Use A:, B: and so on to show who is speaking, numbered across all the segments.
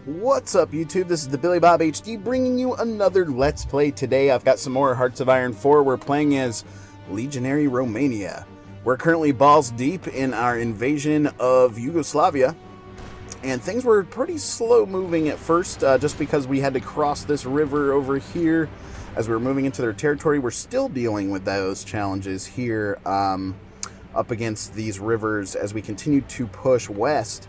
A: What's up, YouTube? This is TheBillyBobHD bringing you another Let's Play. Today I've got some more Hearts of Iron 4. We're playing as Legionary Romania. We're currently balls deep in our invasion of Yugoslavia, and things were pretty slow moving at first, just because we had to cross this river over here as we were moving into their territory. We're still dealing with those challenges here up against these rivers as we continue to push west.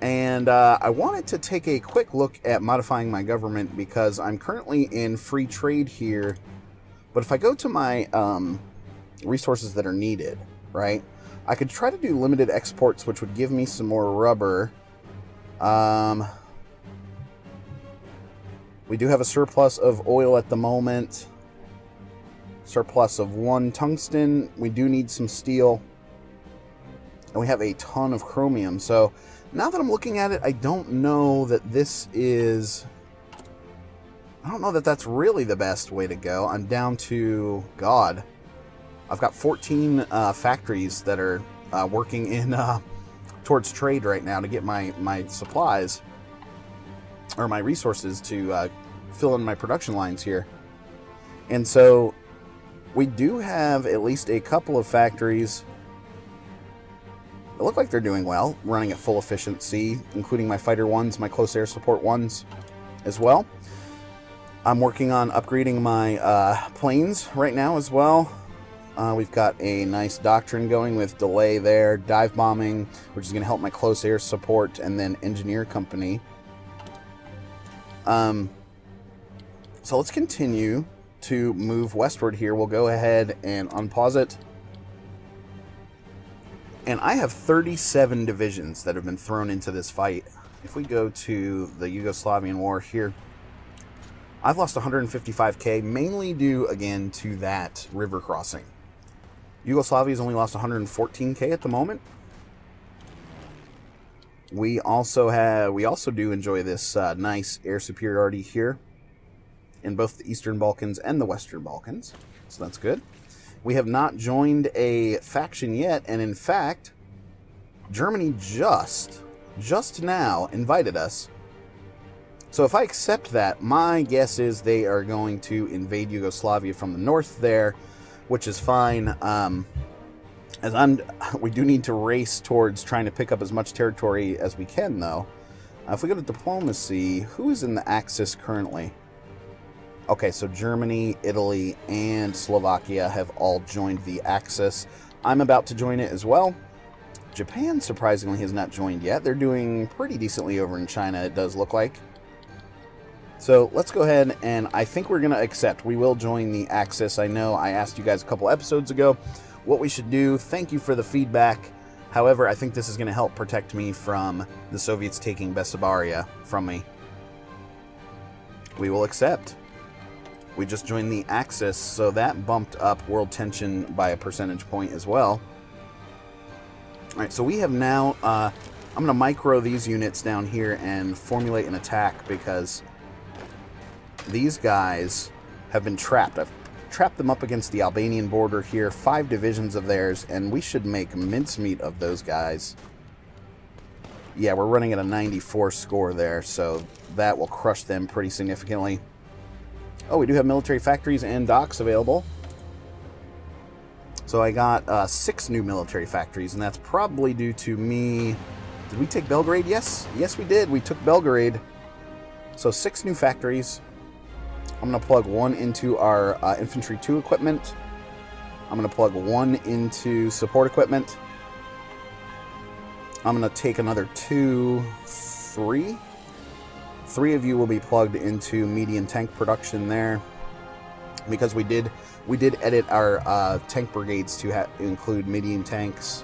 A: And I wanted to take a quick look at modifying my government because I'm currently in free trade here. But if I go to my resources that are needed, right, I could try to do limited exports, which would give me some more rubber. We do have a surplus of oil at the moment. Surplus of 1 tungsten. We do need some steel. And we have a ton of chromium. So now that I'm looking at it, I don't know that this is... I don't know that that's really the best way to go. I'm down to... God. I've got 14 factories that are working in towards trade right now to get my supplies. Or my resources to fill in my production lines here. And so we do have at least a couple of factories that look like they're doing well, running at full efficiency, including my fighter ones, my close air support ones as well. I'm working on upgrading my planes right now as well. We've got a nice doctrine going with delay there, dive bombing, which is going to help my close air support, and then engineer company. So let's continue to move westward here. We'll go ahead and unpause it. And I have 37 divisions that have been thrown into this fight. If we go to the Yugoslavian war here, I've lost 155k, mainly due, again, to that river crossing. Yugoslavia's only lost 114k at the moment. We also do enjoy this nice air superiority here in both the Eastern Balkans and the Western Balkans, so that's good. We have not joined a faction yet, and in fact, Germany just now invited us. So if I accept that, my guess is they are going to invade Yugoslavia from the north there, which is fine. We do need to race towards trying to pick up as much territory as we can, though. If we go to diplomacy, who is in the Axis currently? Okay, so Germany, Italy, and Slovakia have all joined the Axis. I'm about to join it as well. Japan, surprisingly, has not joined yet. They're doing pretty decently over in China, it does look like. So let's go ahead, and I think we're going to accept. We will join the Axis. I know I asked you guys a couple episodes ago what we should do. Thank you for the feedback. However, I think this is going to help protect me from the Soviets taking Bessarabia from me. We will accept. We just joined the Axis, so that bumped up world tension by a percentage point as well. Alright, so we have now... I'm going to micro these units down here and formulate an attack because these guys have been trapped. I've trapped them up against the Albanian border here, 5 divisions of theirs, and we should make mincemeat of those guys. Yeah, we're running at a 94 score there, so that will crush them pretty significantly. Oh, we do have military factories and docks available. So I got 6 new military factories, and that's probably due to me... Did we take Belgrade? Yes. Yes, we did. We took Belgrade. So 6 new factories. I'm going to plug 1 into our Infantry 2 equipment. I'm going to plug 1 into support equipment. I'm going to take another 3 of you will be plugged into medium tank production there, because we did edit our tank brigades to include medium tanks.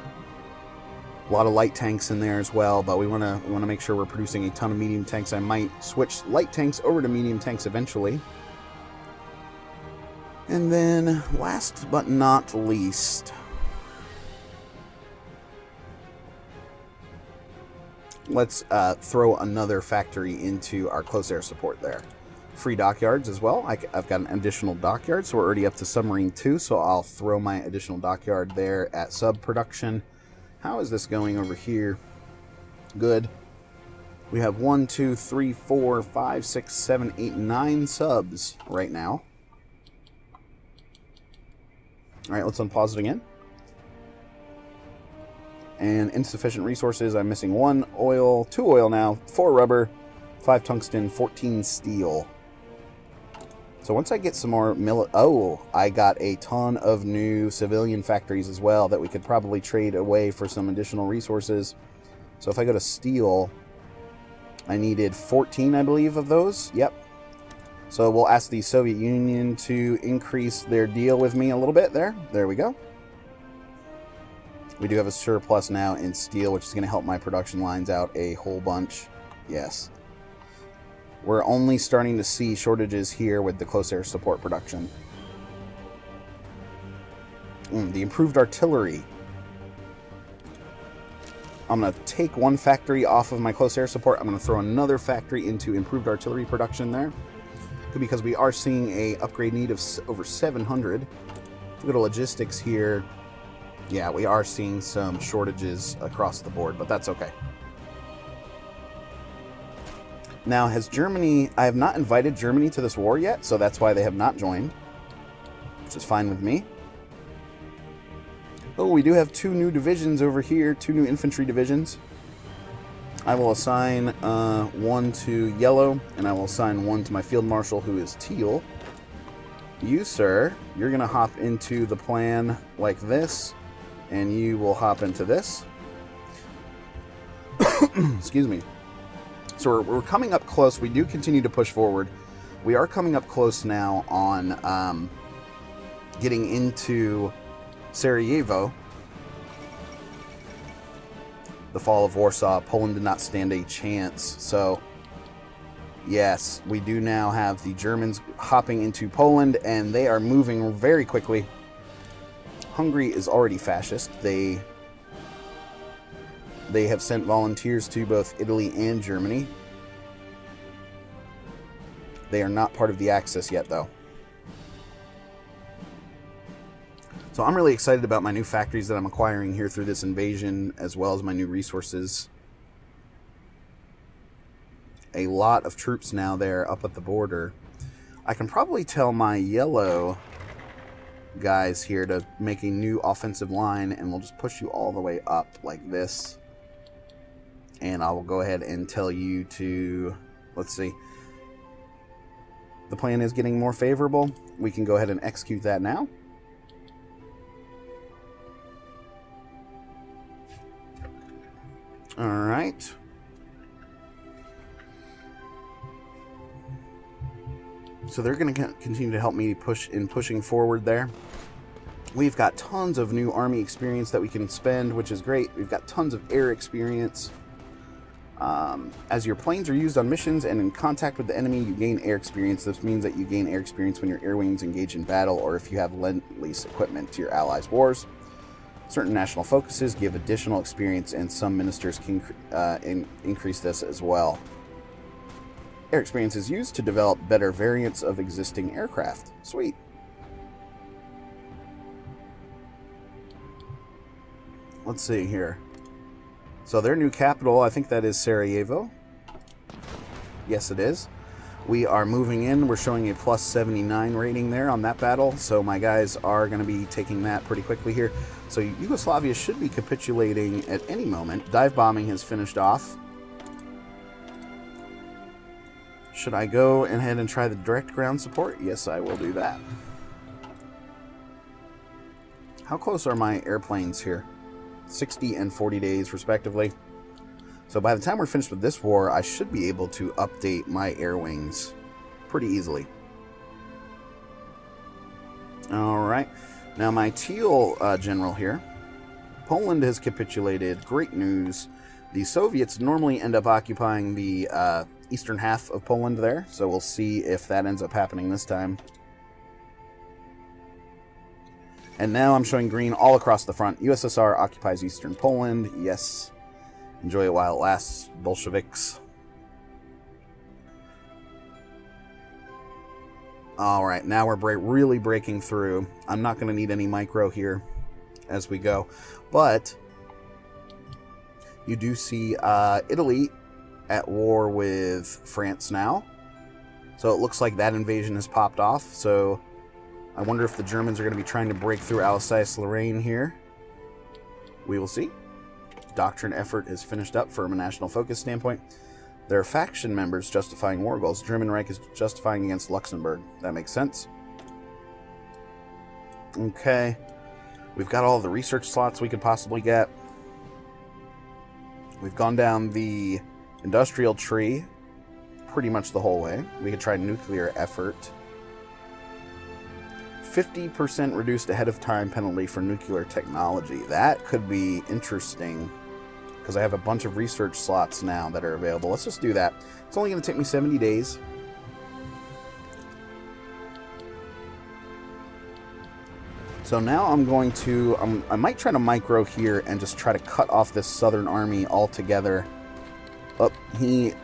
A: A lot of light tanks in there as well, but we want to make sure we're producing a ton of medium tanks. I might switch light tanks over to medium tanks eventually. And then, last but not least, let's throw another factory into our close air support there. Free dockyards as well. I've got an additional dockyard, so we're already up to submarine 2, so I'll throw my additional dockyard there at sub production. How is this going over here? Good. We have 1, 2, 3, 4, 5, 6, 7, 8, 9 subs right now. Alright, let's unpause it again. And insufficient resources. I'm missing 1 oil, 2 oil now, 4 rubber, 5 tungsten, 14 steel. So once I get some more I got a ton of new civilian factories as well that we could probably trade away for some additional resources. So if I go to steel, I needed 14, I believe, of those. Yep. So we'll ask the Soviet Union to increase their deal with me a little bit there. There we go. We do have a surplus now in steel, which is going to help my production lines out a whole bunch. Yes. We're only starting to see shortages here with the close air support production. The improved artillery. I'm going to take 1 factory off of my close air support. I'm going to throw another factory into improved artillery production there. Because we are seeing a upgrade need of over 700. If we go to logistics here, yeah, we are seeing some shortages across the board, but that's okay. Now, has Germany... I have not invited Germany to this war yet, so that's why they have not joined, which is fine with me. Oh, we do have 2 new divisions over here, 2 new infantry divisions. I will assign 1 to yellow, and I will assign 1 to my field marshal, who is teal. You, sir, you're going to hop into the plan like this, and you will hop into this. Excuse me. So we're coming up close. We do continue to push forward. We are coming up close now on getting into Sarajevo. The fall of Warsaw. Poland did not stand a chance. So, yes, we do now have the Germans hopping into Poland, and they are moving very quickly. Hungary is already fascist. They have sent volunteers to both Italy and Germany. They are not part of the Axis yet, though. So I'm really excited about my new factories that I'm acquiring here through this invasion, as well as my new resources. A lot of troops now there up at the border. I can probably tell my yellow guys here to make a new offensive line, and we'll just push you all the way up like this. And I will go ahead and tell you to, let's see. The plan is getting more favorable. We can go ahead and execute that now. All right. So they're going to continue to help me pushing forward there. We've got tons of new army experience that we can spend, which is great. We've got tons of air experience. As your planes are used on missions and in contact with the enemy, you gain air experience. This means that you gain air experience when your air wings engage in battle, or if you have lend-lease equipment to your allies' wars. Certain national focuses give additional experience, and some ministers can increase this as well. Air experience is used to develop better variants of existing aircraft. Sweet. Let's see here. So their new capital, I think that is Sarajevo. Yes, it is. We are moving in. We're showing a plus 79 rating there on that battle. So my guys are going to be taking that pretty quickly here. So Yugoslavia should be capitulating at any moment. Dive bombing has finished off. Should I go ahead and try the direct ground support? Yes, I will do that. How close are my airplanes here? 60 and 40 days, respectively. So by the time we're finished with this war, I should be able to update my air wings pretty easily. All right. Now my teal general here. Poland has capitulated. Great news. The Soviets normally end up occupying the eastern half of Poland there, so we'll see if that ends up happening this time. And now I'm showing green all across the front. USSR occupies eastern Poland. Yes. Enjoy it while it lasts, Bolsheviks. Alright, now we're really breaking through. I'm not going to need any micro here as we go. But you do see Italy at war with France now. So it looks like that invasion has popped off. So I wonder if the Germans are going to be trying to break through Alsace-Lorraine here. We will see. Doctrine effort is finished up from a national focus standpoint. There are faction members justifying war goals. German Reich is justifying against Luxembourg. That makes sense. Okay. We've got all the research slots we could possibly get. We've gone down the industrial tree pretty much the whole way. We could try nuclear effort. 50% reduced ahead of time penalty for nuclear technology. That could be interesting because I have a bunch of research slots now that are available. Let's just do that. It's only going to take me 70 days. So now I'm going to, I might try to micro here and just try to cut off this southern army altogether. Oh,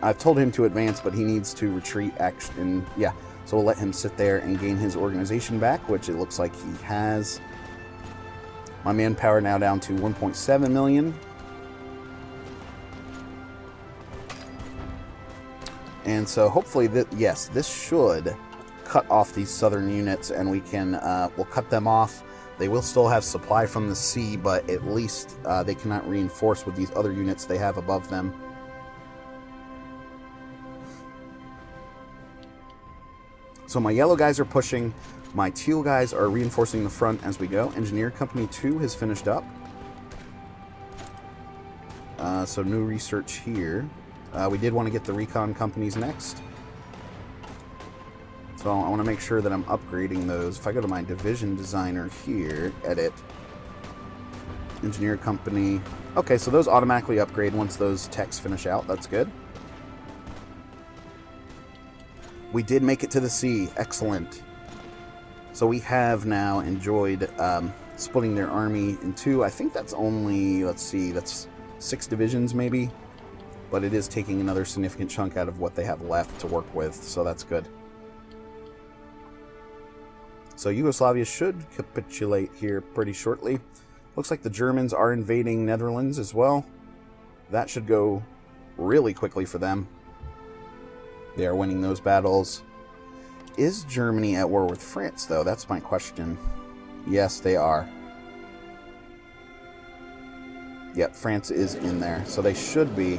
A: I've told him to advance, but he needs to retreat action. Yeah, so we'll let him sit there and gain his organization back, which it looks like he has. My manpower now down to 1.7 million. And so hopefully, yes, this should cut off these southern units, and we can, we'll cut them off. They will still have supply from the sea, but at least they cannot reinforce with these other units they have above them. So my yellow guys are pushing. My teal guys are reinforcing the front as we go. Engineer Company 2 has finished up. So new research here. We did want to get the recon companies next. So I want to make sure that I'm upgrading those. If I go to my division designer here, edit, engineer company. Okay, so those automatically upgrade once those techs finish out. That's good. We did make it to the sea. Excellent. So we have now enjoyed splitting their army in two. I think that's only, let's see, that's 6 divisions maybe. But it is taking another significant chunk out of what they have left to work with, so that's good. So Yugoslavia should capitulate here pretty shortly. Looks like the Germans are invading Netherlands as well. That should go really quickly for them. They are winning those battles. Is Germany at war with France, though? That's my question. Yes, they are. Yep, France is in there. So they should be.